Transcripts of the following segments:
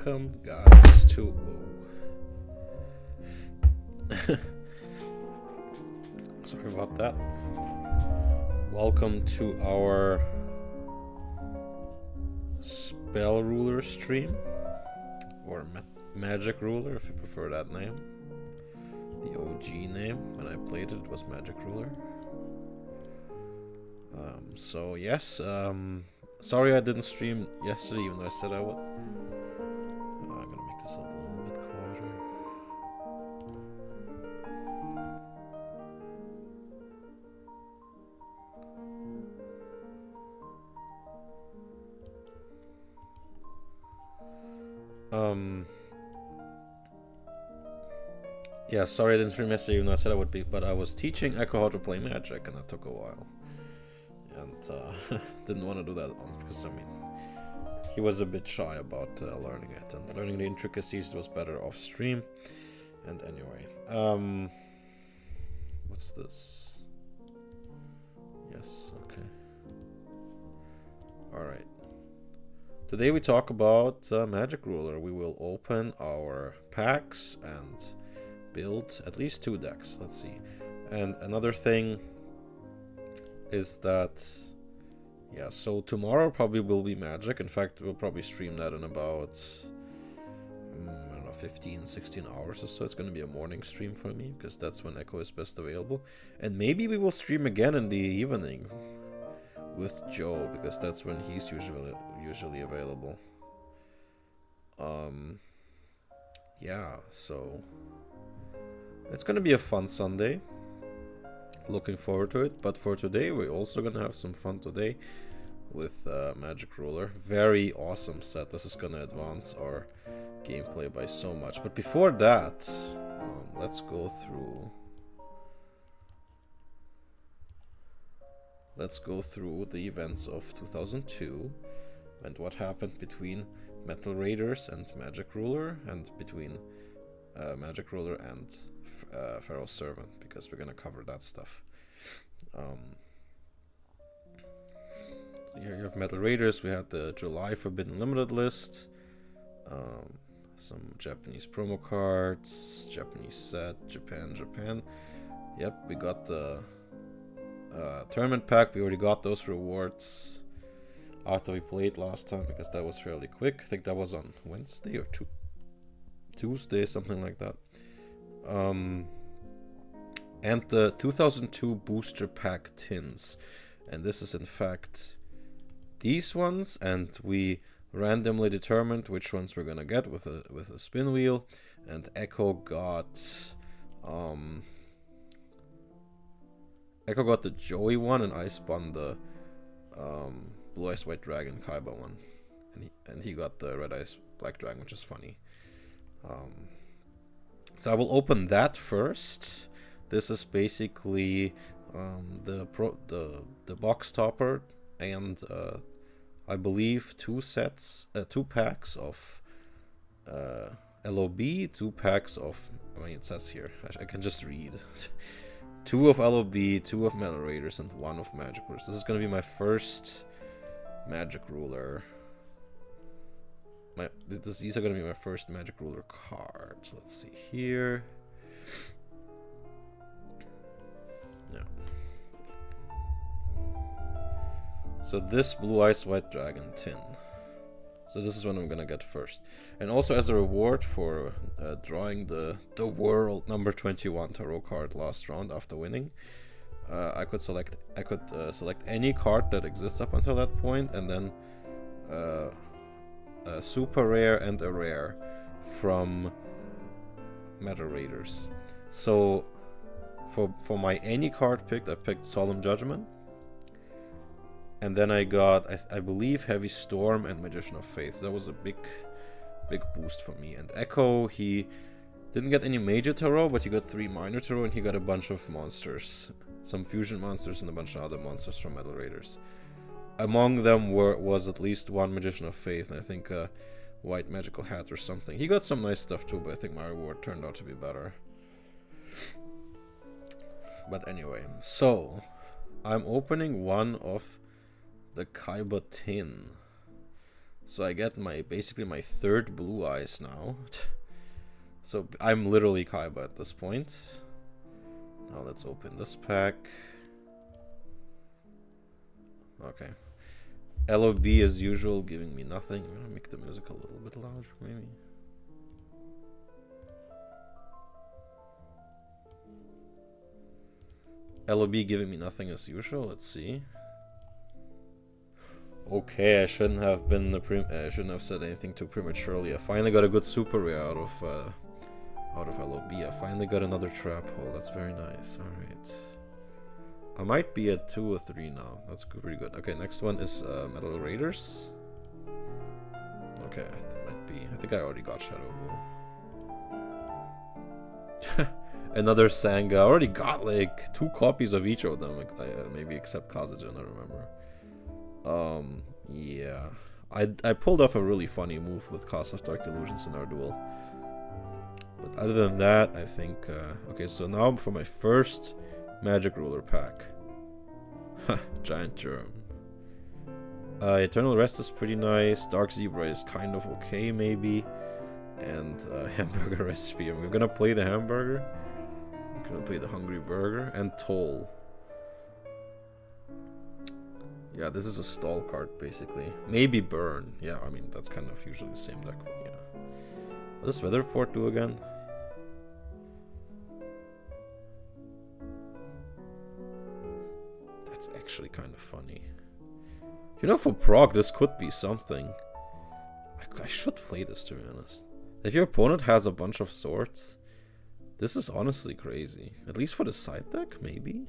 welcome guys to sorry about that. Welcome to our spell ruler stream, or magic ruler if you prefer that name. The OG name when I played it was magic ruler. So yes, sorry I didn't stream yesterday, even though I said I would. I'm gonna make this a little bit quieter. Yeah, sorry I didn't stream yesterday, even though I said I would be, but I was teaching Echo how to play Magic, and that took a while. And didn't want to do that because, I mean, he was a bit shy about learning it, and learning the intricacies was better off stream. And anyway, what's this? Yes, okay. Alright. Today we talk about Magic Ruler. We will open our packs and build at least 2 decks. Let's see. And another thing is that, yeah, so tomorrow probably will be Magic. In fact, we'll probably stream that in about, I don't know, 15-16 hours or so. It's going to be a morning stream for me, because that's when Echo is best available. And maybe we will stream again in the evening with Joe, because that's when he's usually available. Yeah, so it's going to be a fun Sunday. Looking forward to it. But for today, we're also gonna have some fun today with Magic Ruler. Very awesome set. This is gonna advance our gameplay by so much. But before that, let's go through the events of 2002 and what happened between Metal Raiders and Magic Ruler, and between Magic Ruler and Pharaoh's Servant, because we're gonna cover that stuff. Here you have Metal Raiders. We had the July Forbidden Limited list, some Japanese promo cards, Japanese set, Japan. Yep, we got the tournament pack. We already got those rewards after we played last time, because that was fairly quick. I think that was on Wednesday or Tuesday, something like that. And the 2002 booster pack tins, and this is in fact these ones, and we randomly determined which ones we're gonna get with a spin wheel. And Echo got the Joey one, and I spun the Blue Eyes White Dragon Kaiba one, and he got the Red Eyes Black Dragon, which is funny. So I will open that first. This is basically the box topper, and I believe 2 packs of LOB, 2 packs of, I mean, it says here, I can just read. 2 of LOB, 2 of Metal Raiders, and 1 of Magic Rulers. This is going to be my first Magic Ruler. These are going to be my first Magic Ruler cards. Let's see here. Yeah. So this Blue Eyes White Dragon tin. So this is what I'm going to get first. And also as a reward for drawing the World number 21 tarot card last round after winning, I could select any card that exists up until that point, and then a super rare and a rare from Metal Raiders. So for my any card picked, I picked Solemn Judgment, and then I got I believe Heavy Storm and Magician of Faith. That was a big boost for me. And Echo, he didn't get any major tarot, but he got 3 minor tarot, and he got a bunch of monsters, some fusion monsters and a bunch of other monsters from Metal Raiders. Among them was at least 1 Magician of Faith, and I think a White Magical Hat or something. He got some nice stuff too, but I think my reward turned out to be better. But anyway, so I'm opening one of the Kaiba tin. So I get basically my third blue eyes now. So I'm literally Kaiba at this point. Now let's open this pack. Okay. LOB as usual, giving me nothing. I'm gonna make the music a little bit louder, maybe. LOB giving me nothing as usual. Let's see. Okay, I shouldn't have said anything too prematurely. I finally got a good super rare out of LOB. I finally got another trap hole. That's very nice. All right. I might be at 2 or 3 now. That's pretty good. Okay, next one is Metal Raiders. Okay, that might be. I think I already got Shadow Bull. Another Sanga. I already got like 2 copies of each of them. Maybe except Kazuja, I remember. Yeah. I pulled off a really funny move with Cast of Dark Illusions in our duel. But other than that, I think... okay, so now for my first Magic Ruler pack. Giant Germ. Eternal Rest is pretty nice. Dark Zebra is kind of okay, maybe. And Hamburger Recipe. We're gonna play the Hamburger. We're gonna play the Hungry Burger. And Toll. Yeah, this is a stall card, basically. Maybe Burn. Yeah, I mean, that's kind of usually the same deck. Yeah. What does Weather Report do again? That's actually kind of funny. You know, for Prog, this could be something. I should play this, to be honest. If your opponent has a bunch of swords, this is honestly crazy. At least for the side deck, maybe?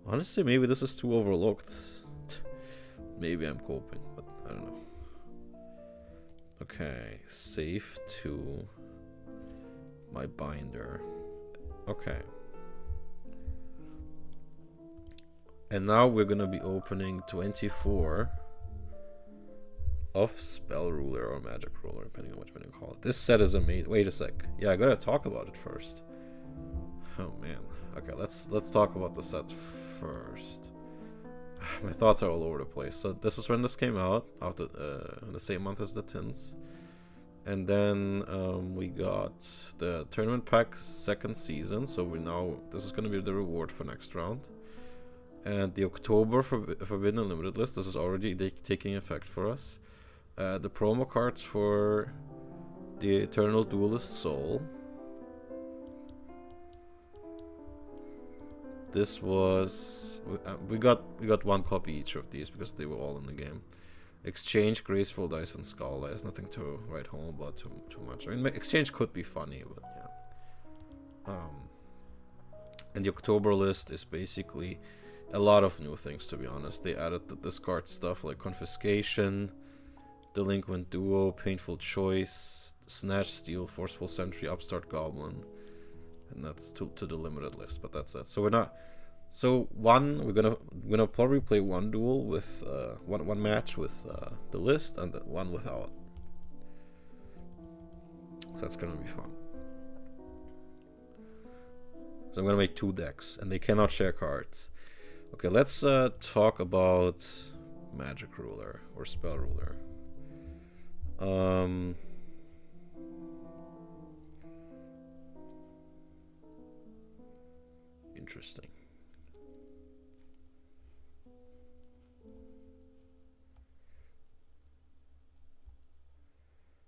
Honestly, maybe this is too overlooked. Maybe I'm coping, but I don't know. Okay, save to my binder. Okay. And now we're gonna be opening 24 of Spell Ruler or Magic Ruler, depending on which one you call it. This set is amazing. Wait a sec. Yeah, I gotta talk about it first. Oh man. Okay, let's talk about the set first. My thoughts are all over the place. So this is when this came out, after in the same month as the Tins. And then we got the tournament pack second season. So this is gonna be the reward for next round. And the October Forbidden Unlimited list, this is already taking effect for us. The promo cards for the Eternal Duelist Soul. This was we got 1 copy each of these because they were all in the game. Exchange, Graceful Dice, and Skull. There's nothing to write home about too much. I mean, Exchange could be funny, but yeah. And the October list is basically a lot of new things, to be honest. They added the discard stuff like Confiscation, Delinquent Duo, Painful Choice, Snatch Steal, Forceful Sentry, Upstart Goblin. And that's to the limited list, but that's it. So we're not. So we're gonna probably play 1 duel with one match with the list and 1 without. So that's gonna be fun. So I'm gonna make 2 decks, and they cannot share cards. Okay, let's talk about Magic Ruler or Spell Ruler. Interesting.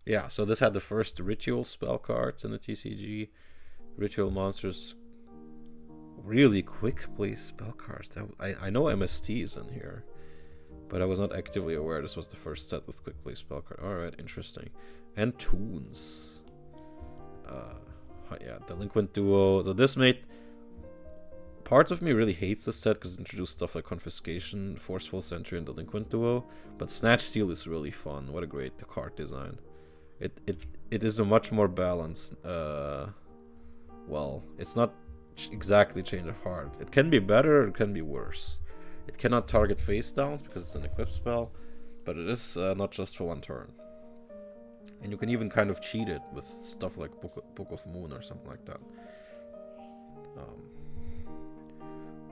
Yeah, so this had the first ritual spell cards in the TCG. Ritual monsters, really quick play spell cards. I know MST is in here, but I was not actively aware this was the first set with quick play spell card. Alright, interesting. And Toons. Yeah, Delinquent Duo. So this made... Part of me really hates this set because it introduced stuff like Confiscation, Forceful Sentry, and Delinquent Duo. But Snatch Steal is really fun. What a great card design. It is a much more balanced... well, it's not exactly Change of Heart. It can be better, or it can be worse. It cannot target face downs because it's an equip spell, but it is not just for 1 turn. And you can even kind of cheat it with stuff like Book of Moon or something like that.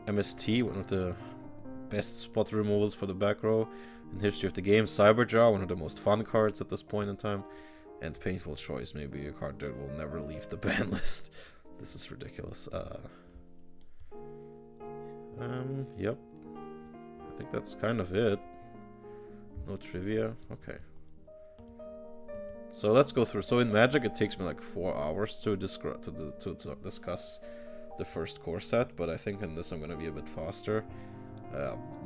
MST, one of the best spot removals for the back row in history of the game. Cyberjaw, one of the most fun cards at this point in time. And Painful Choice, maybe a card that will never leave the ban list. This is ridiculous. Yep. I think that's kind of it. No trivia. Okay. So let's go through. So in Magic, it takes me like 4 hours to discuss the first core set, but I think in this I'm gonna be a bit faster.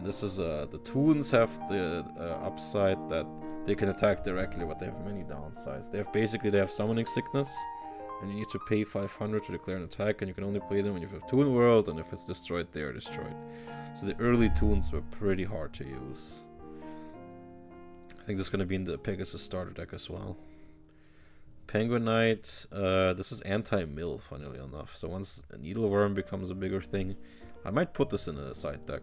This is the Toons have the upside that they can attack directly, but they have many downsides. They have Summoning Sickness, and you need to pay 500 to declare an attack, and you can only play them when you have Toon World, and if it's destroyed, they are destroyed. So the early Toons were pretty hard to use. I think this is going to be in the Pegasus starter deck as well. Penguin Knight, this is anti-mill, funnily enough. So once a Needleworm becomes a bigger thing, I might put this in a side deck.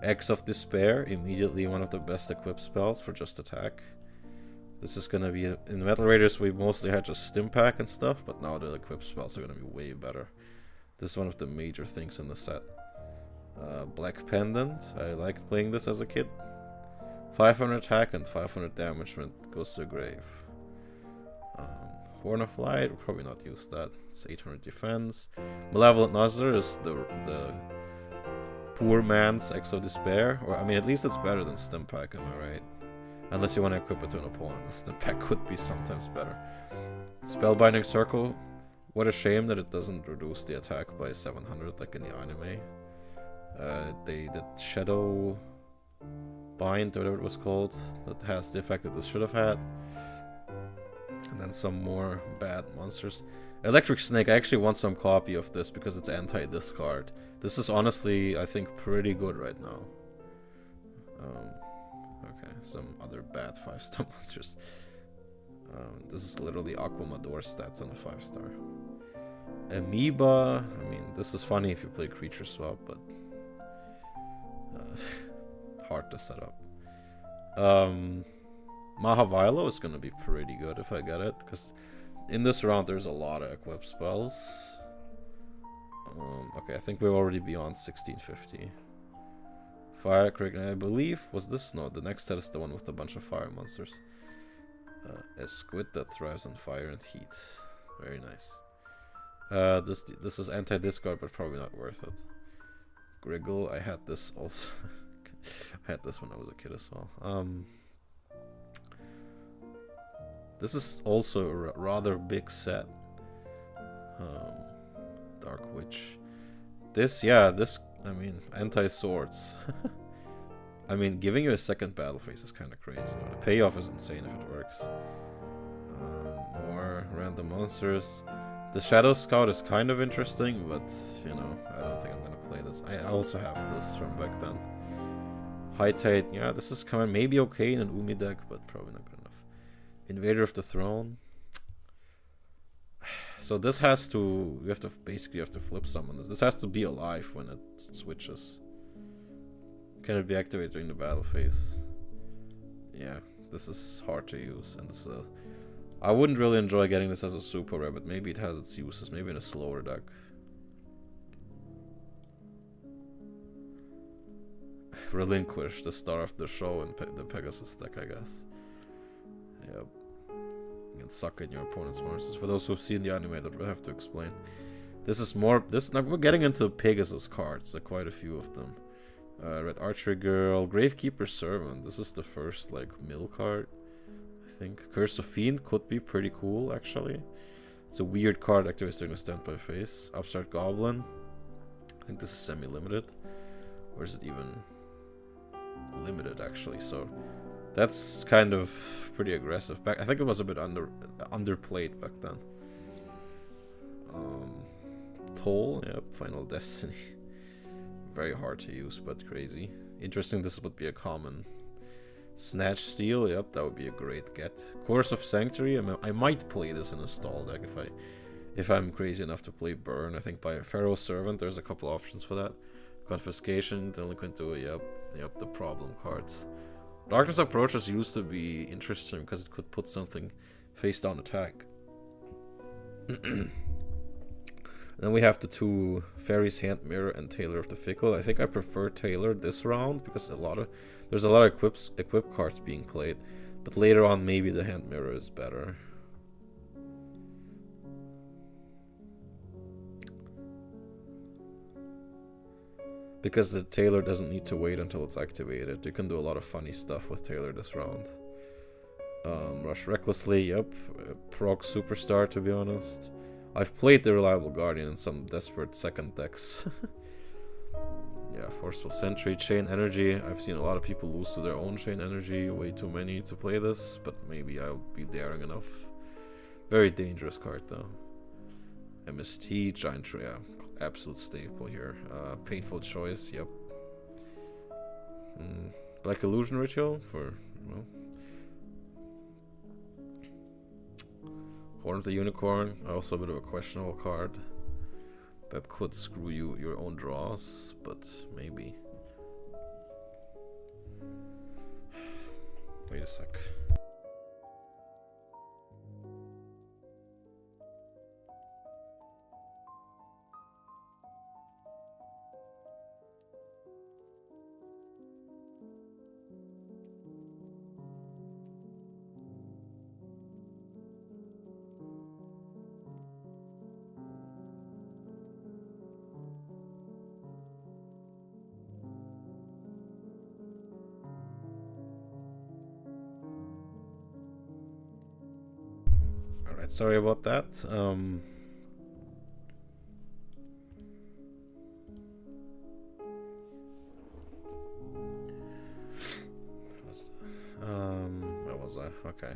Axe of Despair, immediately one of the best equipped spells for just attack. This is gonna be, in Metal Raiders we mostly had just Stim Pack and stuff, but now the equipped spells are gonna be way better. This is one of the major things in the set. Black Pendant, I liked playing this as a kid. 500 attack and 500 damage when it goes to the grave. Horn of Light, we'll probably not use that. It's 800 defense. Malevolent Nuzzler is the poor man's Axe of Despair. Or, I mean, at least it's better than Stim Pack, am I right? Unless you want to equip it to an opponent. The Stim Pack could be sometimes better. Spellbinding Circle. What a shame that it doesn't reduce the attack by 700 like in the anime. They did Shadow Bind, or whatever it was called, that has the effect that this should have had. And then some more bad monsters. Electric Snake, I actually want some copy of this because it's anti-discard. This is honestly, I think, pretty good right now. Okay, some other bad 5-star monsters. This is literally Aquamador stats on a 5-star. Amoeba, I mean, this is funny if you play Creature Swap, but hard to set up. Mahavilo is gonna be pretty good if I get it, because in this round there's a lot of equipped spells. Okay, I think we're already beyond 1650. Fire Crick, I believe, was this? No, the next set is the one with a bunch of fire monsters. A squid that thrives on fire and heat. Very nice. This is anti-discard, but probably not worth it. Griggle, I had this also. I had this when I was a kid as well. This is also a rather big set. Dark Witch. This, I mean, anti-swords. I mean, giving you a second battle phase is kind of crazy. The payoff is insane if it works. More random monsters. The Shadow Scout is kind of interesting, but, you know, I don't think I'm gonna play this. I also have this from back then. High Tide, yeah, this is kind of maybe okay in an Umi deck, but probably not good enough. Invader of the Throne. So this has to, you have to basically flip summon this. This has to be alive when it switches. Can it be activated during the battle phase? Yeah, this is hard to use, and this I wouldn't really enjoy getting this as a super rare, but maybe it has its uses, maybe in a slower deck. Relinquish, the star of the show in the Pegasus deck, I guess. Yep. You can suck in your opponent's monsters. For those who've seen the anime, that we'll have to explain. This is more. Now we're getting into Pegasus cards. There are quite a few of them. Red Archery Girl, Gravekeeper Servant. This is the first like mill card, I think. Curse of Fiend could be pretty cool actually. It's a weird card activates during a standby phase. Upstart Goblin. I think this is semi-limited, or is it even limited actually? So that's kind of pretty aggressive. I think it was a bit underplayed back then. Toll, yep, Final Destiny. Very hard to use, but crazy. Interesting, this would be a common. Snatch Steel, yep, that would be a great get. Course of Sanctuary, I might play this in a stall deck if I'm crazy enough to play Burn. I think by Pharaoh Servant, there's a couple options for that. Confiscation, Delinquent Duo, yep, the problem cards. Darkness Approaches used to be interesting because it could put something face down attack. Then we have the two Fairy's Hand Mirror and Tailor of the Fickle. I think I prefer Tailor this round because there's a lot of equip cards being played. But later on, maybe the Hand Mirror is better. Because the Tailor doesn't need to wait until it's activated. You can do a lot of funny stuff with Tailor this round. Rush Recklessly, yep. Proc Superstar, to be honest. I've played the Reliable Guardian in some desperate second decks. Yeah, Forceful Sentry, Chain Energy. I've seen a lot of people lose to their own Chain Energy. Way too many to play this, but maybe I'll be daring enough. Very dangerous card, though. MST, Giant, yeah, absolute staple here. Painful Choice, yep. Black Illusion Ritual for, well. Horn of the Unicorn, also a bit of a questionable card. That could screw you your own draws, but maybe. Wait a sec. Sorry about that. Where was I? Okay.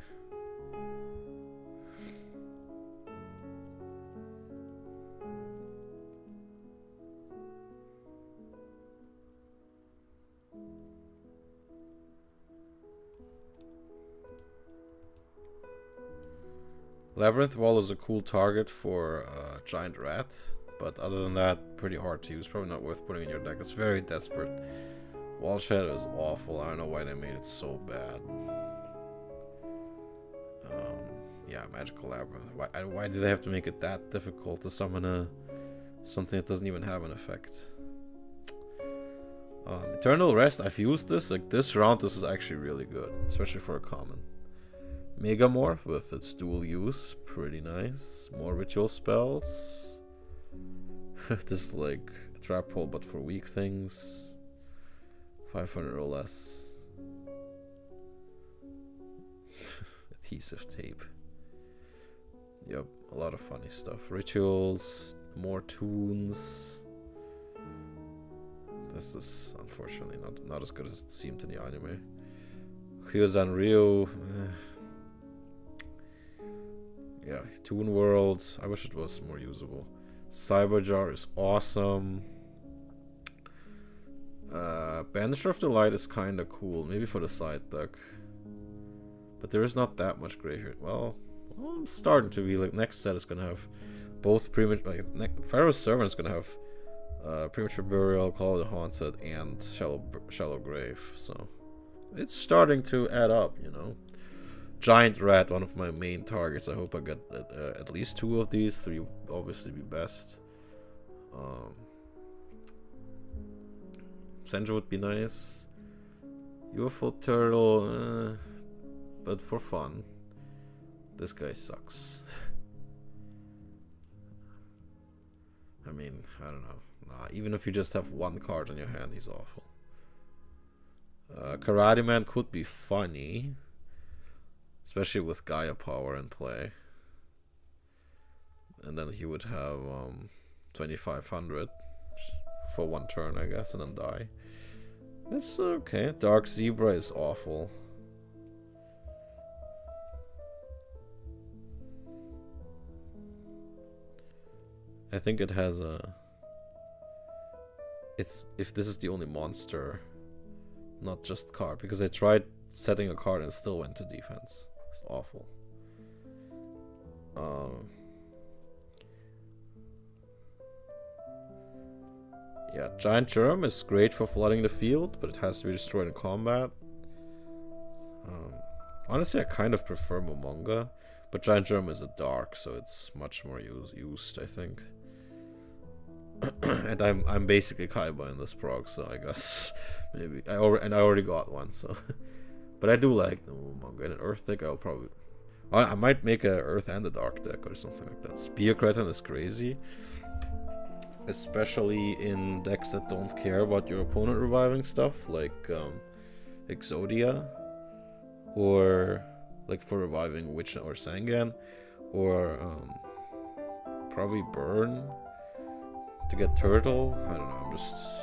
Labyrinth Wall is a cool target for Giant Rat, but other than that, pretty hard to use. Probably not worth putting in your deck. It's very desperate. Wall Shadow is awful. I don't know why they made it so bad. Yeah, Magical Labyrinth. Why did they have to make it that difficult to summon something that doesn't even have an effect? Eternal Rest, I've used this. Like this round, this is actually really good, especially for a common. Megamorph with its dual use, pretty nice. More ritual spells. This is like a trap hole but for weak things. 500 or less. Adhesive tape. Yep, a lot of funny stuff. Rituals, more tunes. This is unfortunately not as good as it seemed in the anime. Hyozan Ryu. Yeah, Toon World. I wish it was more usable. Cyberjar is awesome. Banisher of the Light is kinda cool. Maybe for the side deck. But there is not that much graveyard. Well, I'm starting to be like next set is gonna have both premature. Like Pharaoh's Servant is gonna have Premature Burial, Call of the Haunted, and Shallow Grave. So it's starting to add up, you know. Giant Rat, one of my main targets. I hope I get at least 2 of these. 3 would obviously be best. Senju would be nice. UFO Turtle, but for fun. This guy sucks. I mean, I don't know. Nah, even if you just have 1 card on your hand, he's awful. Karate Man could be funny. Especially with Gaia Power in play. And then he would have 2500 for 1 turn, I guess, and then die. It's okay. Dark Zebra is awful. I think it has a... It's if this is the only monster, not just card. Because I tried setting a card and it still went to defense. It's awful. Yeah, Giant Germ is great for flooding the field, but it has to be destroyed in combat. Honestly, I kind of prefer Momonga, but Giant Germ is a dark, so it's much more used, I think. And I'm basically Kaiba in this prog, so I guess maybe I already got one, so. But I do like the manga. And an Earth deck, I'll probably. I might make a Earth and a Dark deck or something like that. Spear Cretin is crazy, especially in decks that don't care about your opponent reviving stuff, like Exodia, or like for reviving Witch or Sangan, or probably Burn to get Turtle. I don't know. I'm just.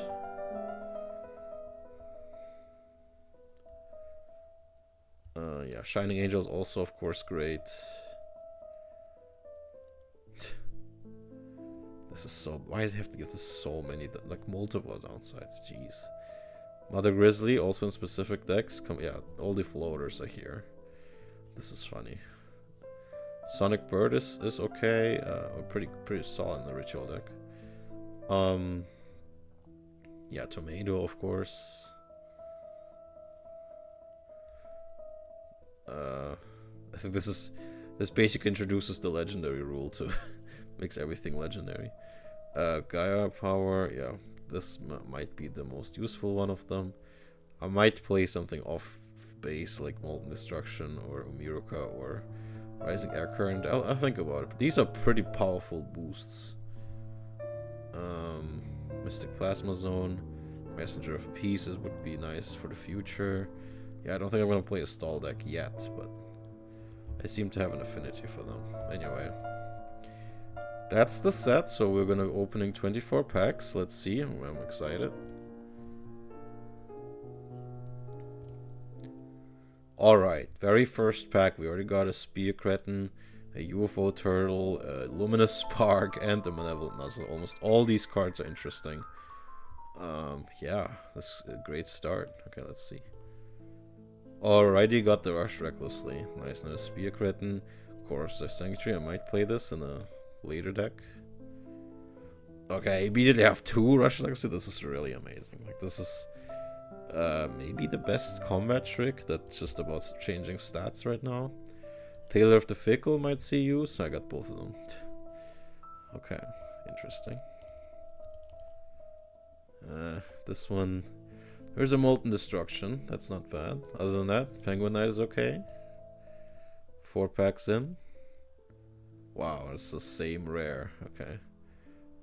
Yeah, Shining Angel is also, of course, great. This is so. Why did I have to give this so many, like multiple downsides? Jeez. Mother Grizzly, also in specific decks. Yeah, all the floaters are here. This is funny. Sonic Bird is okay. Pretty solid in the ritual deck. Yeah, Tomato, of course. I think this basically introduces the legendary rule to makes everything legendary. Gaia Power, yeah, this might be the most useful one of them. I might play something off base like Molten Destruction or Umiruka or Rising Air Current. I'll think about it. But these are pretty powerful boosts. Mystic Plasma Zone, Messenger of Peace would be nice for the future. Yeah, I don't think I'm gonna play a stall deck yet, but I seem to have an affinity for them. Anyway, that's the set. So we're gonna be opening 24 packs. Let's see. I'm excited. Alright, very first pack. We already got a Spear Cretin, a UFO Turtle, a Luminous Spark, and a Malevolent Nuzzle. Almost all these cards are interesting. Yeah, this is a great start. Okay, let's see. Alrighty, got the Rush Recklessly. Nice, now a Spear Cretin. Of course, the Sanctuary. I might play this in a later deck. Okay, I immediately have 2 Rush Recklessly. This is really amazing. Like, this is maybe the best combat trick that's just about changing stats right now. Tailor of the Fickle might see use. I got both of them. Okay, interesting. This one. There's a Molten Destruction. That's not bad. Other than that, Penguin Knight is okay. 4 packs in. Wow, it's the same rare. Okay.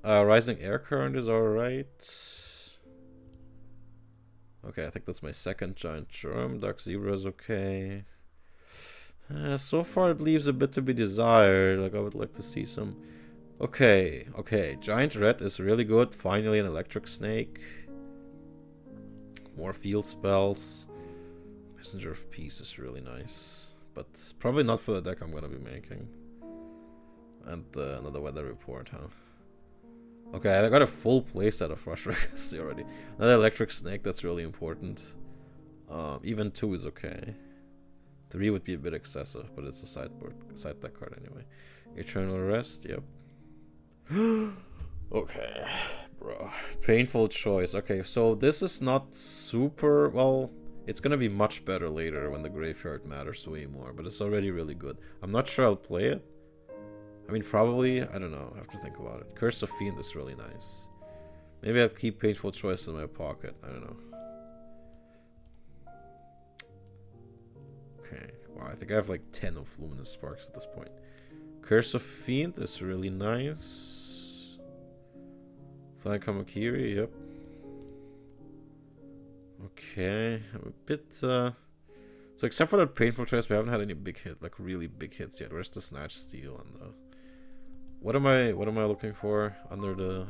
Rising Air Current is alright. Okay, I think that's my second Giant Germ. Dark Zebra is okay. So far it leaves a bit to be desired. Like, I would like to see some... Okay. Giant Red is really good. Finally an Electric Snake. More field spells. Messenger of Peace is really nice. But probably not for the deck I'm gonna be making. And another weather report, huh? Okay, I got a full playset of Rush Recklessly already. Another Electric Snake, that's really important. Even 2 is okay. 3 would be a bit excessive, but it's a side deck card anyway. Eternal Rest, yep. Okay, bro. Painful Choice. Okay, so this is not super... Well, it's gonna be much better later when the graveyard matters way more, but it's already really good. I'm not sure I'll play it. I mean, probably, I don't know, I have to think about it. Curse of Fiend is really nice. Maybe I'll keep Painful Choice in my pocket, I don't know. Okay, wow, I think I have like 10 of Luminous Sparks at this point. Curse of Fiend is really nice. Flying Kamakiri, yep. Okay, I'm a bit, So except for that Painful Choice, we haven't had any big hit, like really big hits yet. Where's the Snatch Steal and the... What am I looking for under the...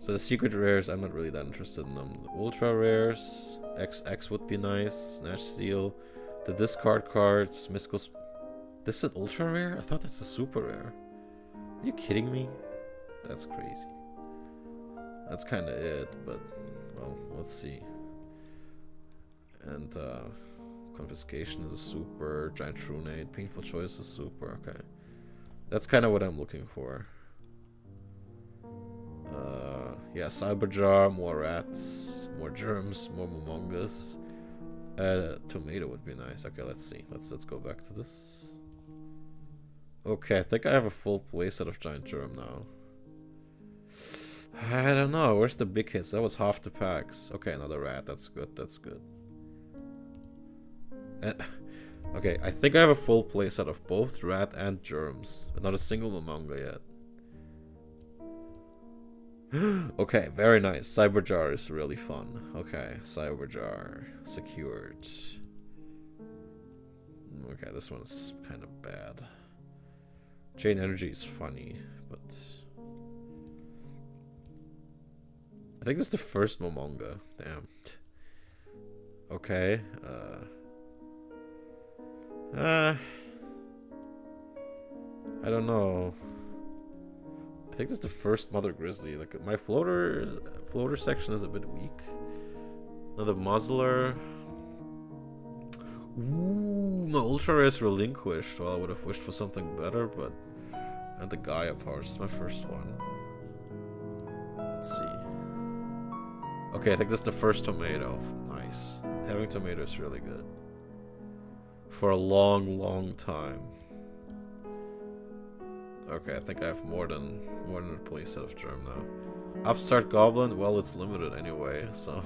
So the secret rares, I'm not really that interested in them. The ultra rares, XX would be nice. Snatch Steal. The discard cards, Mystical... This is an ultra rare? I thought that's a super rare. Are you kidding me? That's crazy. That's kind of it, but... Well, let's see. And, Confiscation is a super. Giant Trunade. Painful Choice is super. Okay. That's kind of what I'm looking for. Yeah, Cyberjar, more rats, more germs, more Momongas. Tomato would be nice. Okay, let's see. Let's go back to this. Okay, I think I have a full playset of Giant Germ now. I don't know. Where's the big hits? That was half the packs. Okay, another rat. That's good. That's good. Okay, I think I have a full playset of both rat and germs, but not a single Momonga yet. Okay, very nice. Cyberjar is really fun. Okay, Cyberjar secured. Okay, this one's kind of bad. Chain Energy is funny, but I think this is the first Momonga. Damn. Okay. I don't know. I think this is the first Mother Grizzly. Like my floater section is a bit weak. Another Muzzler. Ooh, my Ultra Rare is relinquished. Well, I would have wished for something better, but and the Gaia Powers is my first one. Let's see. Okay, I think this is the first tomato. Nice. Having tomato is really good. For a long, long time. Okay, I think I have more than a playset of Germ now. Upstart Goblin, well, it's limited anyway, so.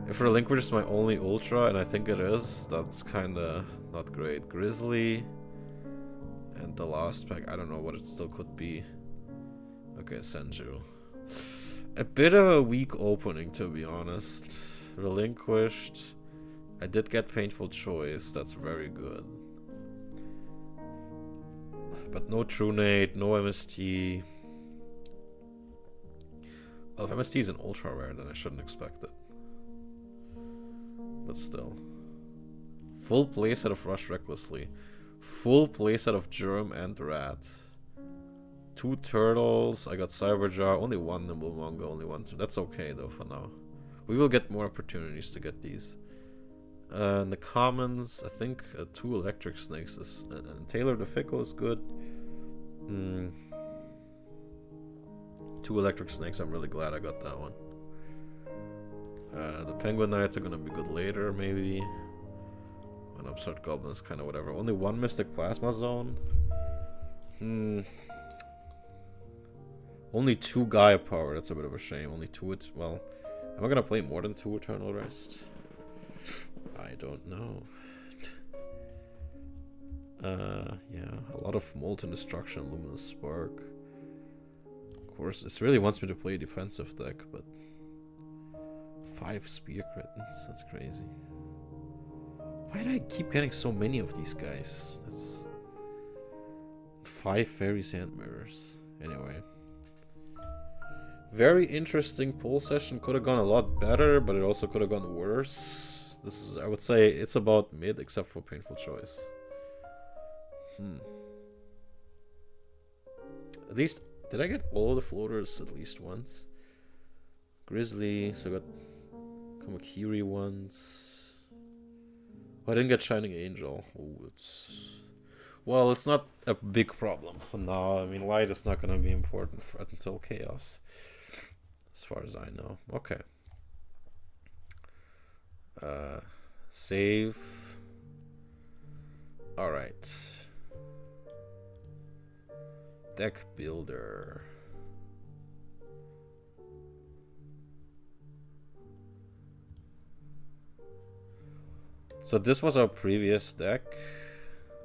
If Relinquish is my only Ultra, and I think it is, that's kinda not great. Grizzly. And the last pack, I don't know what it still could be. Okay, Senju. A bit of a weak opening, to be honest. Relinquished. I did get Painful Choice, that's very good. But no Trunade, no MST. Well, if MST is an ultra rare, then I shouldn't expect it. But still. Full playset of Rush Recklessly. Full playset of Germ and Rat. 2 turtles, I got Cyberjar, only 1 Nimble Manga, only 1. That's okay though for now. We will get more opportunities to get these. In the commons, I think 2 Electric Snakes is, and Taylor the Fickle is good. 2 Electric Snakes, I'm really glad I got that one. The Penguin Knights are gonna be good later, maybe. An Upstart Goblin is kind of whatever. Only 1 Mystic Plasma Zone. Only 2 Gaia Power, that's a bit of a shame. Only 2, well, am I gonna play more than 2 Eternal Rest? I don't know. Yeah, a lot of Molten Destruction, Luminous Spark. Of course, this really wants me to play a defensive deck, but 5 Spear Crittens, that's crazy. Why do I keep getting so many of these guys? That's 5 Fairy Sand Mirrors. Anyway. Very interesting poll session. Could have gone a lot better, but it also could have gone worse. This is, I would say, it's about mid, except for Painful Choice. At least, did I get all the floaters at least once? Grizzly, so I got Kamakiri once. Oh, I didn't get Shining Angel. Oh, it's... Well, it's not a big problem for now. I mean, light is not going to be important until Chaos. As far as I know. Okay. Save. Alright. Deck Builder. So this was our previous deck.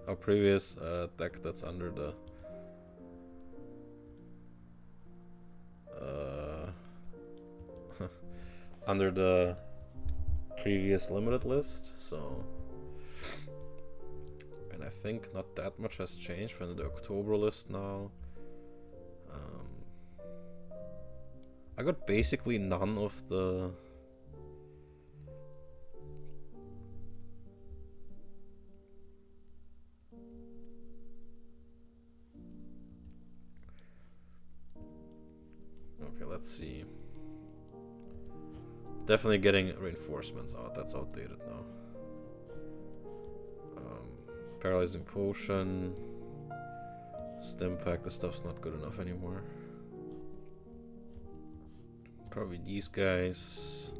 Our previous deck that's under the under the previous limited list, so, and I think not that much has changed from the October list now. I got basically none of the okay, let's see. Definitely getting reinforcements out. That's outdated now. Paralyzing Potion. Stim Pack. This stuff's not good enough anymore. Probably these guys.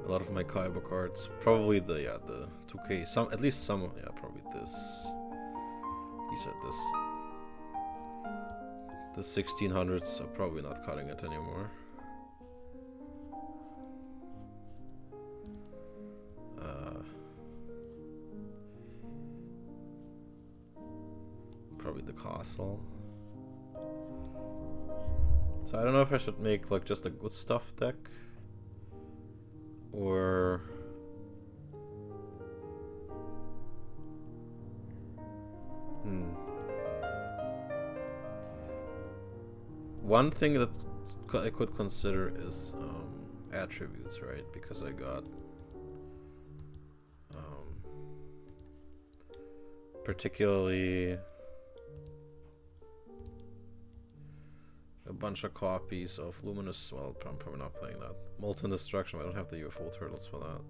a lot of my Kaiba cards. Probably the 2K. Some, at least some. Yeah, probably this. He said this. The 1600s are probably not cutting it anymore. Probably the castle. So I don't know if I should make like just a good stuff deck or one thing that I could consider is attributes, right? Because I got particularly a bunch of copies of Luminous. Well, I'm probably not playing that. Molten Destruction. I don't have the UFO turtles for that.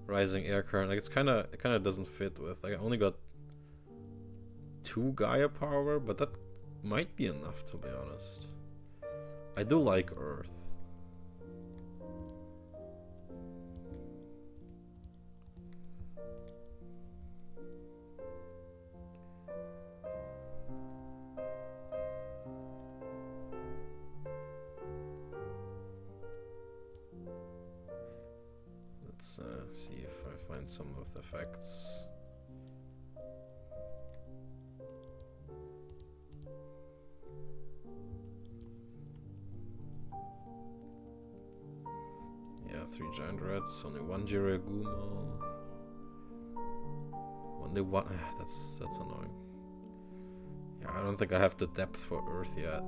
Rising Air Current. Like it kind of doesn't fit with. Like I only got 2 Gaia power, but that might be enough to be honest. I do like Earth. Let's see if I find some of the effects. Yeah, 3 giant rats, only 1 Jiragumo. Only one. That's annoying. Yeah, I don't think I have the depth for Earth yet.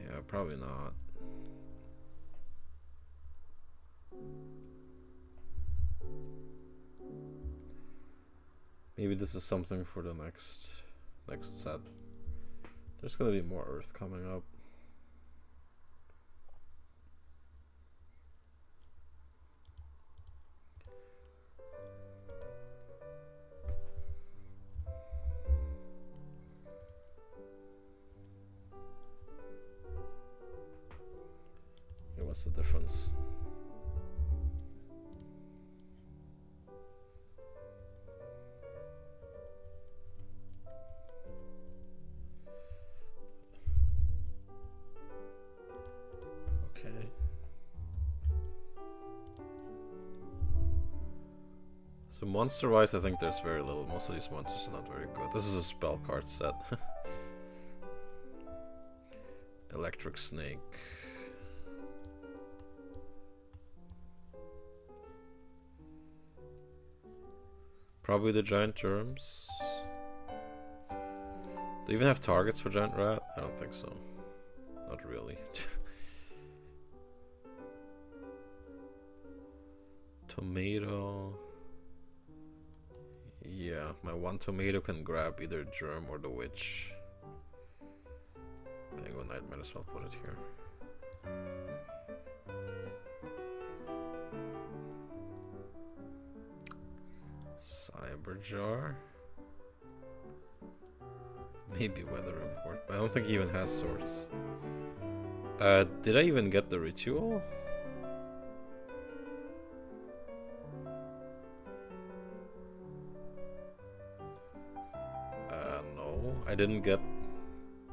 Yeah, probably not. Maybe this is something for the next set. There's gonna be more Earth coming up. Yeah, what's the difference? So monster-wise, I think there's very little. Most of these monsters are not very good. This is a spell card set. Electric Snake. Probably the Giant Germs. Do you even have targets for Giant Rat? I don't think so. Not really. Tomato. Yeah, my 1 tomato can grab either Germ or the Witch. Penguin Knight, might as well put it here. Cyberjar. Maybe Weather Report, but I don't think he even has swords. Did I even get the ritual? No, I didn't get...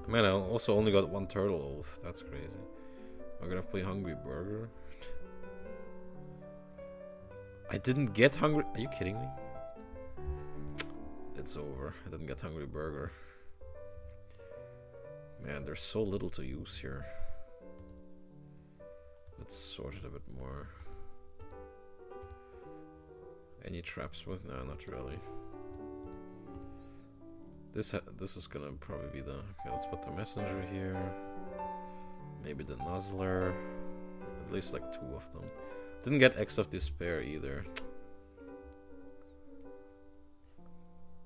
Man, I also only got 1 Turtle Oath. That's crazy. I'm gonna play Hungry Burger. I didn't get Hungry... Are you kidding me? It's over. I didn't get Hungry Burger. Man, there's so little to use here. Let's sort it a bit more. Any traps with? No, not really. This is gonna probably be the... Okay, let's put the Messenger here. Maybe the Nuzzler. At least like 2 of them. Didn't get X of Despair either.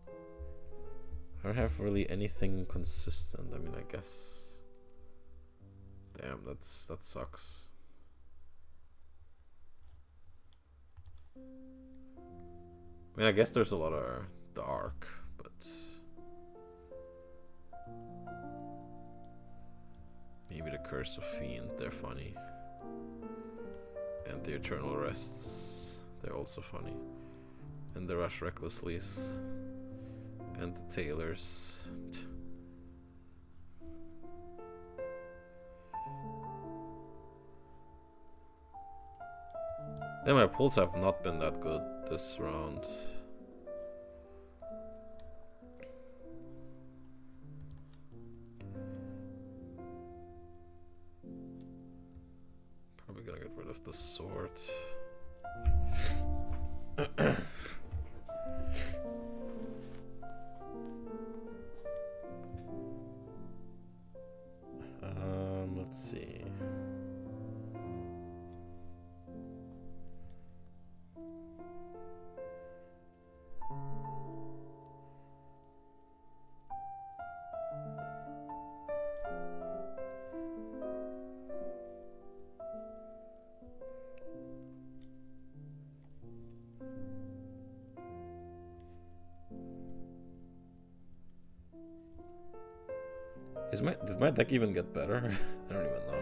I don't have really anything consistent. I mean, I guess... Damn, that sucks. I mean, I guess there's a lot of Dark, but... Maybe Curse of Fiend, they're funny. And the Eternal Rests, they're also funny. And the Rush Recklessly's. And the Tailors. Yeah, my pulls have not been that good this round. Probably gonna get rid of the sword. Let's see. Did my deck even get better? I don't even know.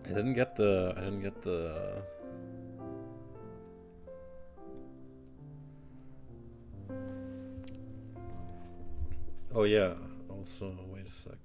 I didn't get the Oh yeah, also wait a sec.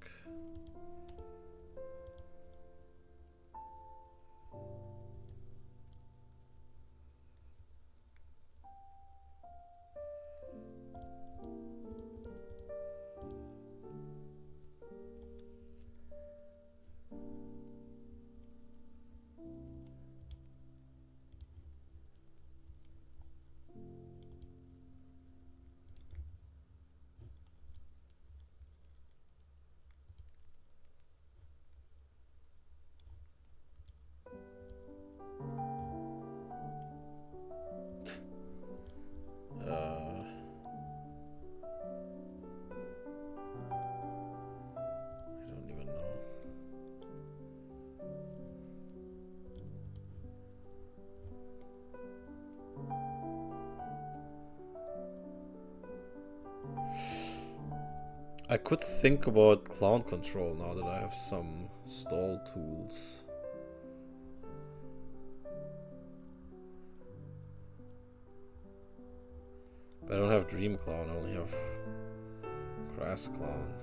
I could think about clown control now that I have some stall tools. But I don't have Dream Clown, I only have Grass Clown.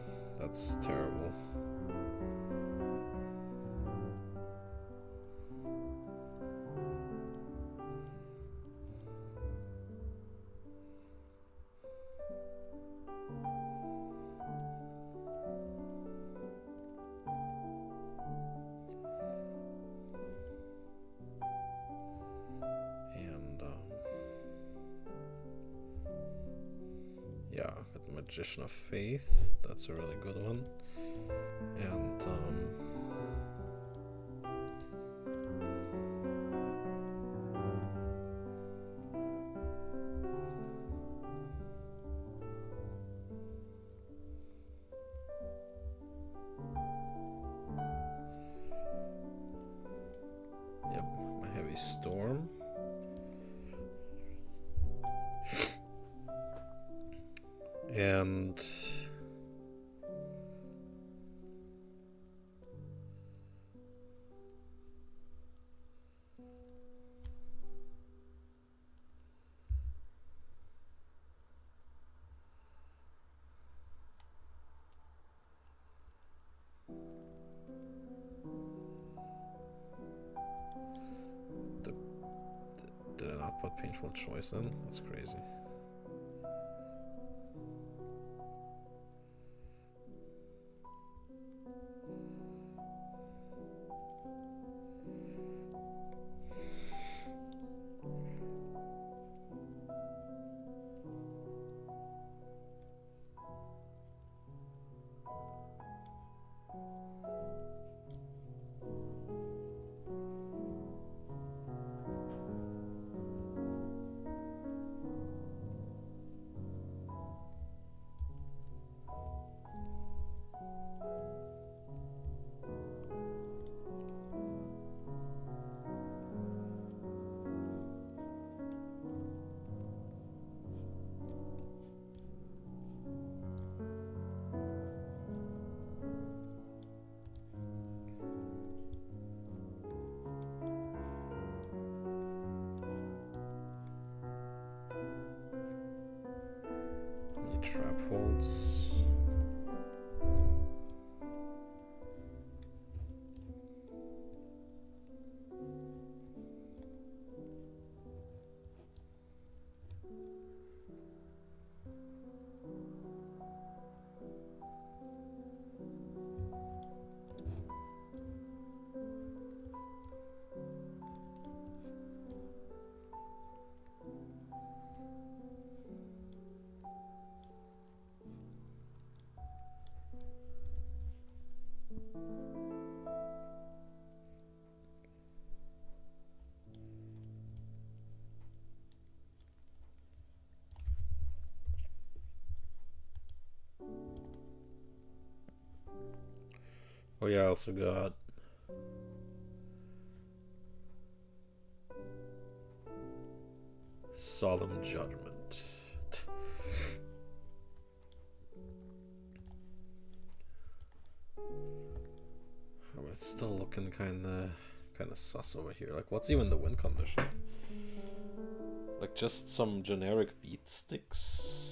That's terrible. Magician of Faith, that's a really good one. And yep, my Heavy Storm. And did I not put Painful Choice in? That's crazy. trap holds. Oh yeah, I also got Solemn Judgment. Oh, it's still looking kinda sus over here. Like, what's even the win condition? Like, just some generic beat sticks.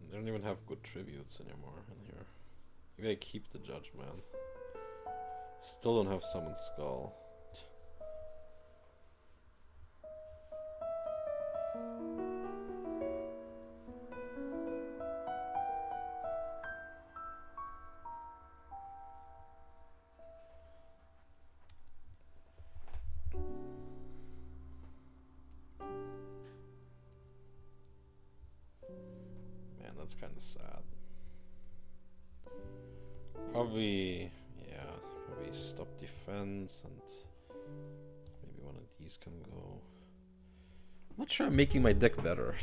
I don't even have good tributes anymore in here. Maybe I keep the Judge, man. Still don't have Summoned Skull. Man, that's kind of sad. Probably, yeah, probably stop defense and maybe one of these can go. I'm not sure I'm making my deck better.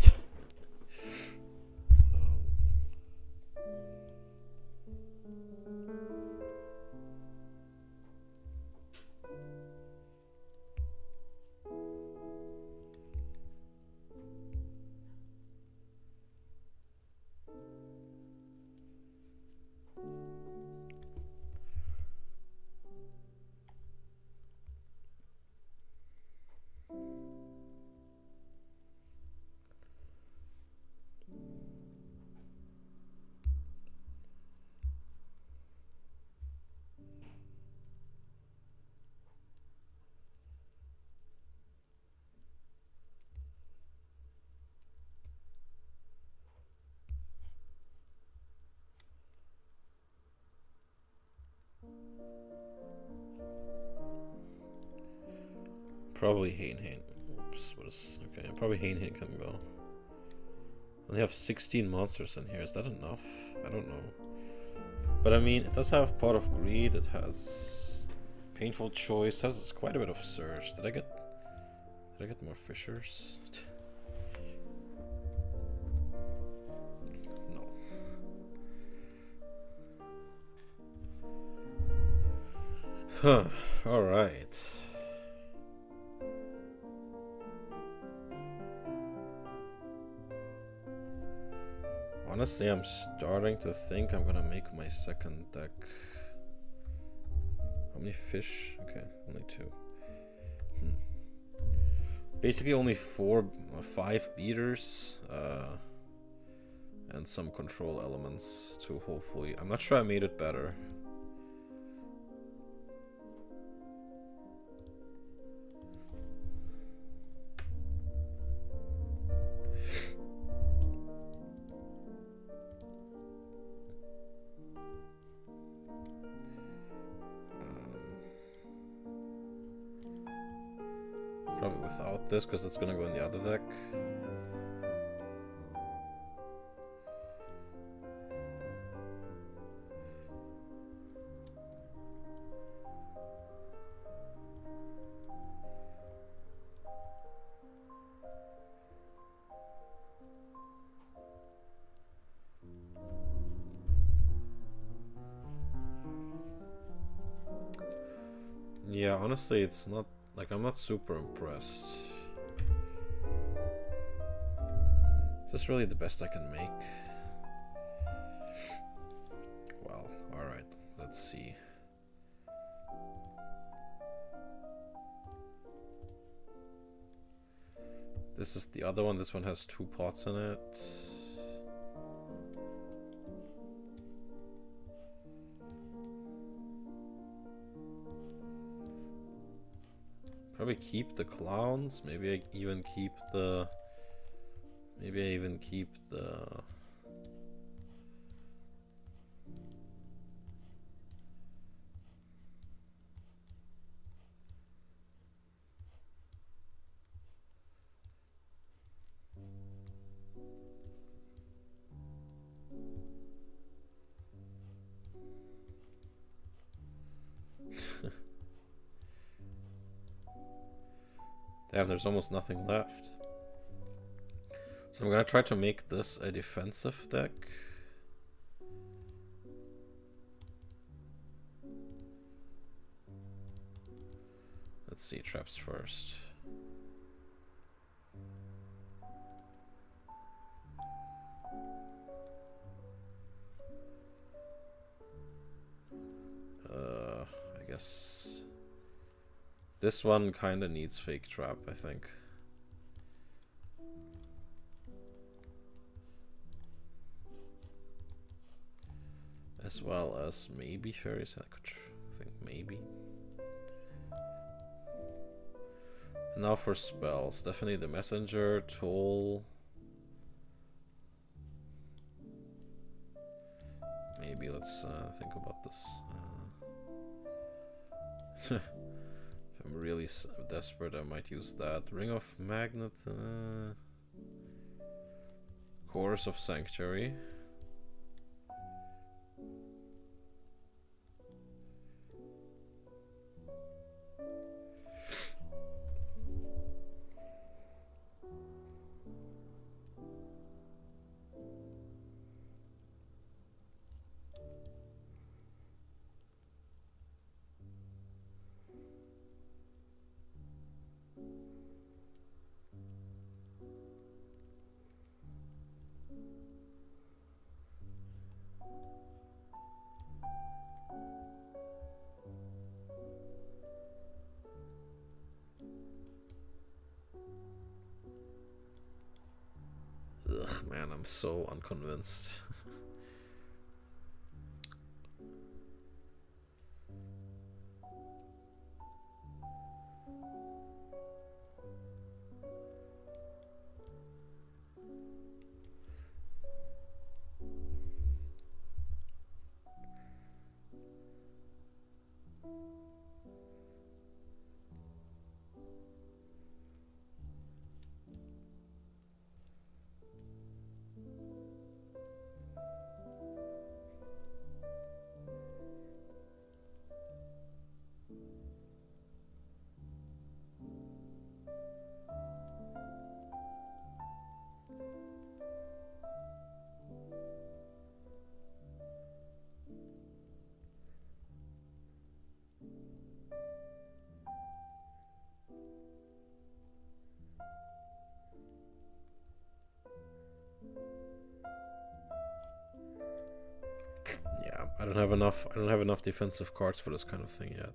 Probably Hain. Oops, what is... Okay, probably Hain can go. Only have 16 monsters in here. Is that enough? I don't know. But I mean, it does have Pot of Greed. It has Painful Choice. It has quite a bit of Surge. Did I get more Fissures? No. Huh. All right. Honestly, I'm starting to think I'm gonna make my second deck. How many fish? Okay, only 2. Basically only 5 beaters, and some control elements to hopefully... I'm not sure I made it better. Probably without this, because it's gonna go in the other deck. Yeah, honestly, it's not like I'm not super impressed. Is this really the best I can make? Well, alright, let's see. This is the other one. This one has 2 pots in it. Probably keep the clowns. Maybe I even keep the... Maybe I even keep the... Damn, there's almost nothing left. So I'm gonna try to make this a defensive deck. Let's see, traps first. I guess this one kinda needs fake trap, I think. As well as maybe fairies. I could think maybe. And now for spells. Definitely the messenger, toll. Maybe let's think about this. If I'm really desperate, I might use that. Ring of Magnet. Chorus of Sanctuary. Ugh, man, I'm so unconvinced. I don't have enough defensive cards for this kind of thing yet.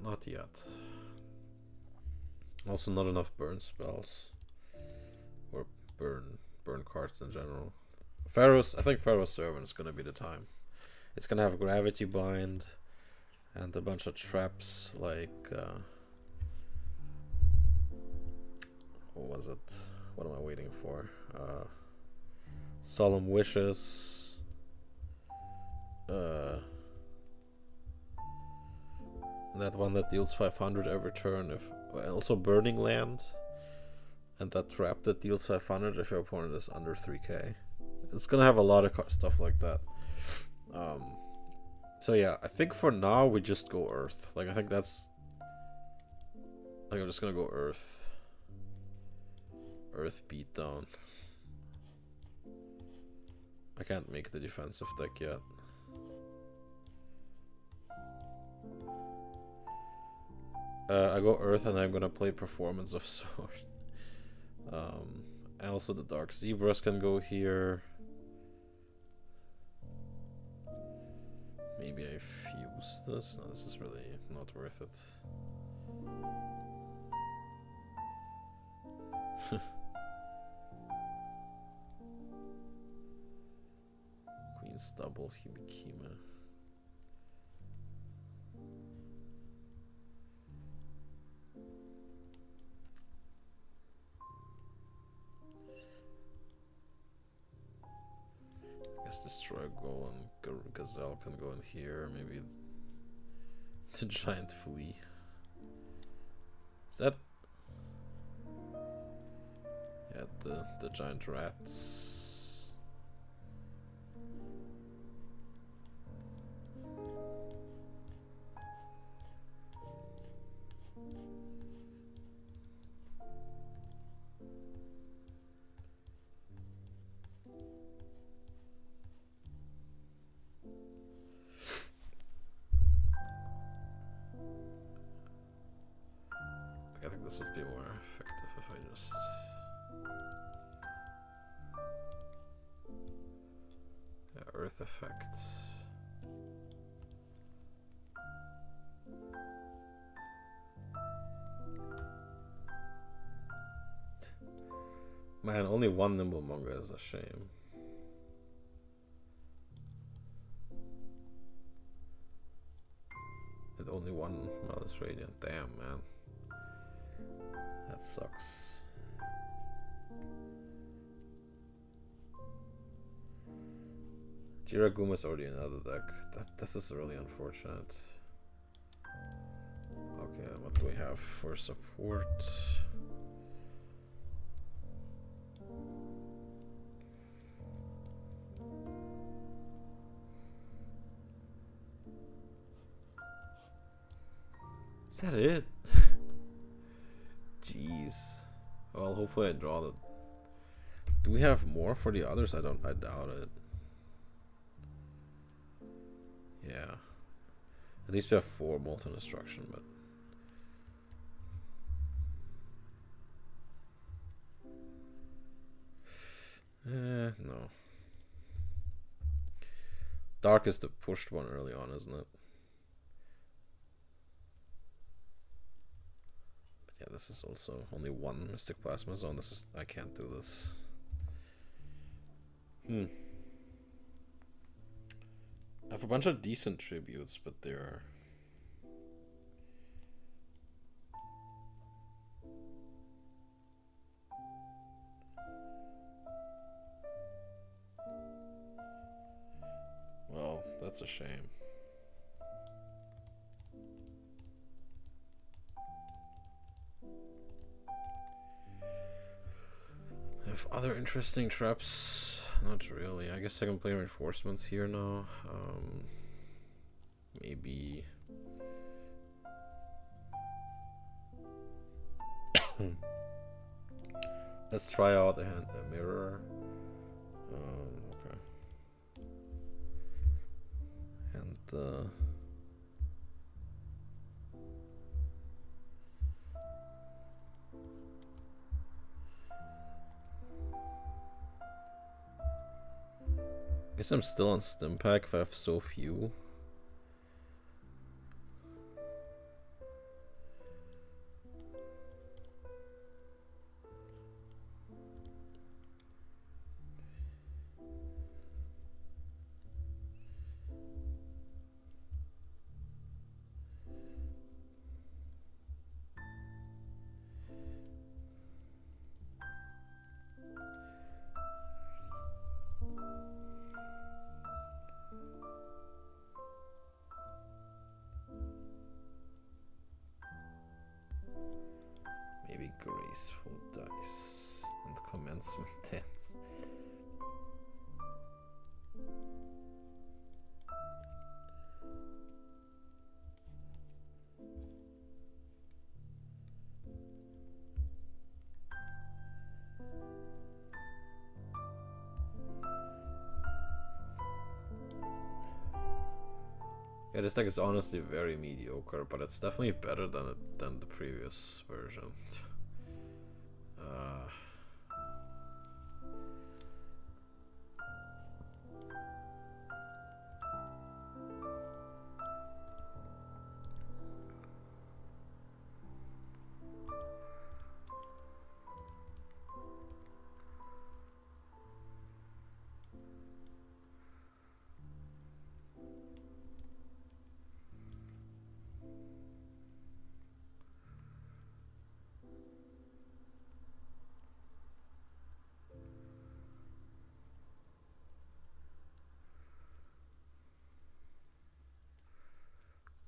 Not yet. Also not enough burn spells. Or burn cards in general. I think Pharaoh's Servant is gonna be the time. It's gonna have Gravity Bind and a bunch of traps like what was it? What am I waiting for? Solemn Wishes. That one that deals 500 every turn, also Burning Land, and that trap that deals 500 if your opponent is under 3k. It's gonna have a lot of stuff like that. So yeah, I think for now we just go Earth. Like I think that's like I'm just gonna go Earth beatdown. I can't make the defensive deck yet. I go Earth and I'm gonna play Performance of Sword. And also the Dark Zebras can go here. Maybe I fuse this? No, this is really not worth it. Queen's double, Hibikima. I guess Destroy go and Gazelle can go in here. Maybe the Giant Flea. Is that? Yeah, the giant rats. I think this would be more effective if I just... Yeah, Earth effect. Man, only one Nimble Monger is a shame. And only one Malice Radiant. Damn, man. That sucks. Jiraguma is already in another deck. This is really unfortunate. Okay, what do we have for support? Is that it? Jeez. Well, hopefully I draw the... Do we have more for the others? I doubt it. Yeah. At least we have 4 Molten Destruction, but... no. Dark is the pushed one early on, isn't it? But yeah, this is also only one Mystic Plasma Zone. This is... I can't do this. I have a bunch of decent tributes, but they're... Well, that's a shame. I have other interesting traps. Not really. I guess I can play reinforcements here now. Maybe... Let's try out a mirror. Okay. And I guess I'm still on Stimpack if I have so few. Maybe graceful dice and commencement dance. Yeah, this deck is honestly very mediocre, but it's definitely better than the previous version.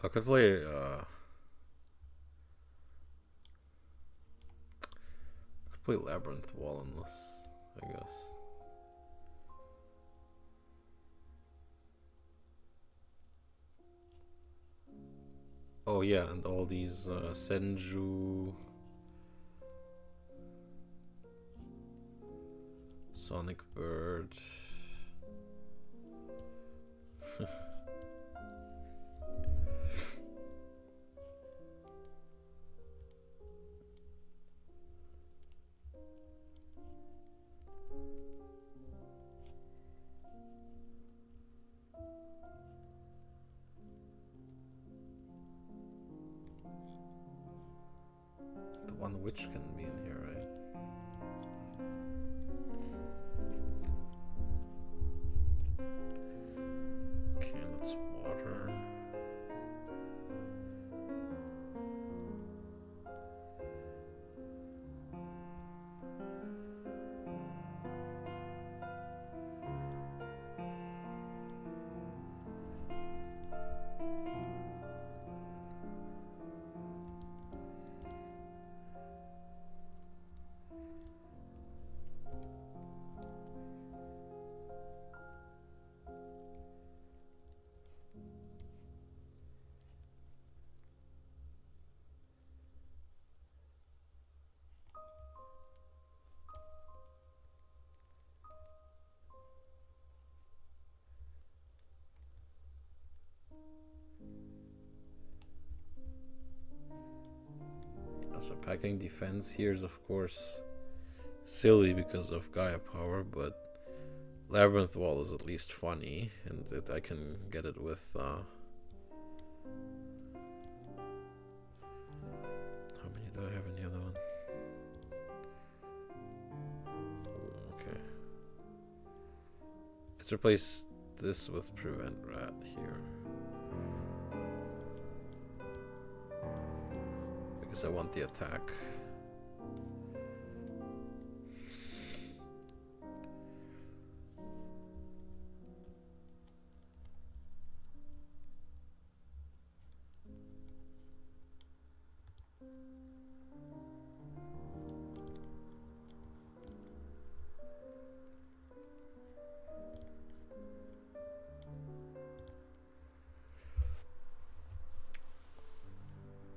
I could play Labyrinth Wall on this, I guess. Oh yeah, and all these Senju, Sonic Bird. The one witch can be in here, right? Okay, let's water. So packing defense here is of course silly because of Gaia power, but Labyrinth Wall is at least funny, and I can get it with how many do I have in the other one? Okay. Let's replace this with Prevent Rat here. Because I want the attack.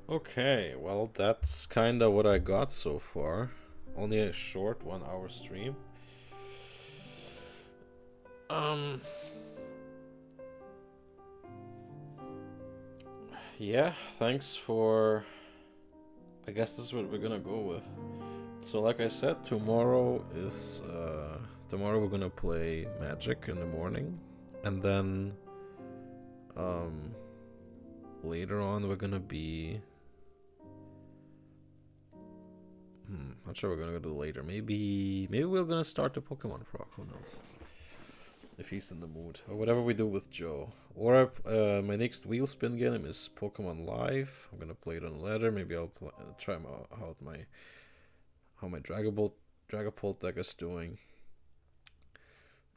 Okay, well, that's kinda what I got so far. Only a short 1 hour stream. Yeah, thanks for... I guess this is what we're gonna go with. So like I said, tomorrow is... tomorrow we're gonna play Magic in the morning. And then... later on we're gonna be... not sure we're gonna do later. Maybe we're gonna start the Pokemon proc. Who knows? If he's in the mood, or whatever we do with Joe. Or my next wheel spin game is Pokemon Live. I'm gonna play it on ladder. Maybe I'll try out how my Dragapult deck is doing.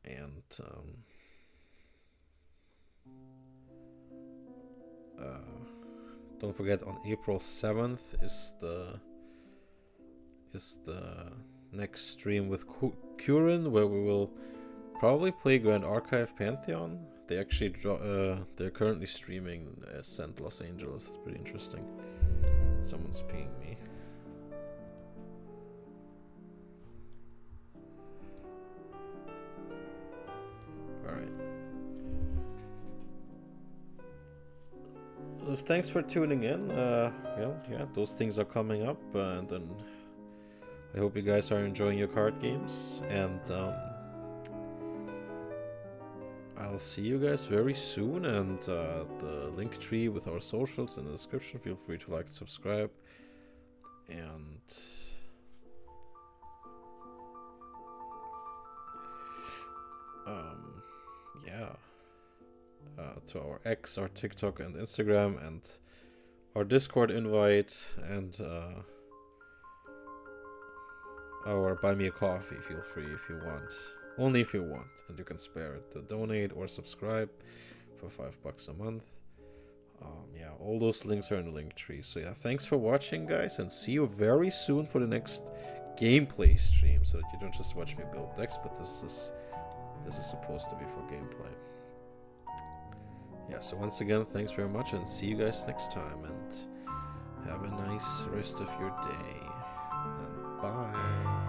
And don't forget, on April 7th is the next stream with Kurin, where we will probably play Grand Archive Pantheon. They actually they're currently streaming Ascent Los Angeles. It's pretty interesting. Someone's pinging me. Alright. thanks for tuning in. Yeah, those things are coming up, and then I hope you guys are enjoying your card games, and I'll see you guys very soon. And the link tree with our socials in the description. Feel free to like and subscribe. And yeah, to our X, our TikTok and Instagram, and our Discord invite, and our Buy Me a Coffee. Feel free if you want. Only if you want, and you can spare it to donate or subscribe for $5 a month. Yeah, all those links are in the link tree. So yeah, thanks for watching, guys, and see you very soon for the next gameplay stream, so that you don't just watch me build decks, but this is supposed to be for gameplay. Yeah, so once again, thanks very much, and see you guys next time, and have a nice rest of your day, and bye.